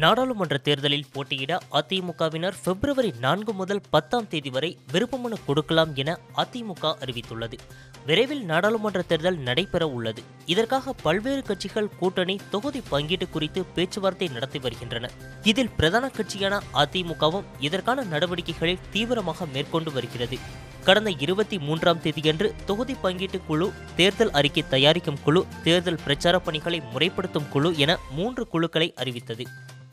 நாடாளுமன்ற தேர்தலில் போட்டியிட அதிமுகவினர் பிப்ரவரி 4 முதல் 10ஆம் தேதி வரை விருப்பமனு கொடுக்கலாம் என அதிமுக அறிவித்துள்ளது. விரைவில் நாடாளுமன்ற தேர்தல் நடைபெற உள்ளது. இதற்காக பல்வேறு கட்சிகள் கூட்டணி தொகுதி பங்கீடு குறித்து பேச்சுவார்த்தை நடத்தி வருகின்றன. இதில் பிரதான கட்சியான அதிமுகவும் இதற்கான நடவடிக்கைகளை தீவிரமாக மேற்கொண்டு வருகிறது. கடந்த 23ஆம் தேதியன்று தொகுதி பங்கீட்டு குழு, தேர்தல் அறிக்கை தயாரிக்கும் குழு, தேர்தல் பிரச்சார பணிகளை முறைப்படுத்தும் குழு என 3 குழுக்களை அறிவித்தது.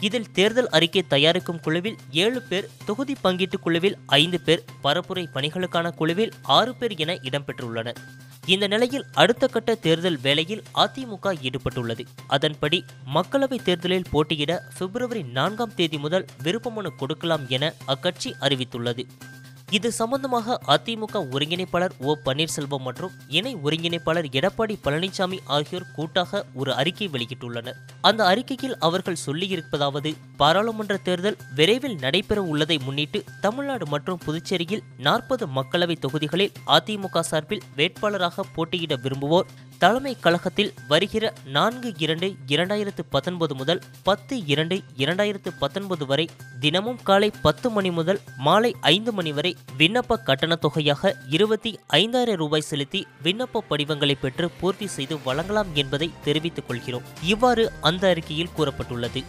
இதில் தேர்தல் அறிக்கை தயாரிக்கும் குழுவில் 7 பேர், தொகுதி பங்கீட்டு குழுவில் 5 பேர், பரப்புரை பணிகளுக்கான குழுவில் 6 பேர் என இடம்பெற்றுள்ளனர். இந்த நிலையில் அடுத்த கட்ட தேர்தல் வேளையில் அதிமுக ஈடுபட்டுள்ளது. அதன்படி மக்களவைத் தேர்தலில் போட்டியிட பிப்ரவரி 4ஆம் தேதி முதல் விருப்பமனு கொடுக்கலாம் என அக்கட்சி அறிவித்துள்ளது. இது சம்பந்தமாக அதிமுக ஒருங்கிணைப்பாளர் ஓ பன்னீர்செல்வம் மற்றும் இணை ஒருங்கிணைப்பாளர் எடப்பாடி பழனிசாமி ஆகியோர் கூட்டாக ஒரு அறிக்கை வெளியிட்டுள்ளனர். அந்த அறிக்கையில் அவர்கள் சொல்லியிருப்பதாவது: பாராளுமன்ற தேர்தல் விரைவில் நடைபெற உள்ளதை முன்னிட்டு தமிழ்நாடு மற்றும் புதுச்சேரியில் 40 மக்களவை தொகுதிகளில் அதிமுக சார்பில் வேட்பாளராக போட்டியிட விரும்புவோர் தலைமை கழகத்தில் வருகிற 4/2/2019 முதல் 10/2/2019 வரை தினமும் காலை 10 மணி முதல் மாலை 5 மணி வரை விண்ணப்ப கட்டண தொகையாக 25,000 ரூபாய் செலுத்தி விண்ணப்ப படிவங்களை பெற்று பூர்த்தி செய்து வழங்கலாம் என்பதை தெரிவித்துக் கொள்கிறோம். இவ்வாறு அந்த அறிக்கையில் கூறப்பட்டுள்ளது.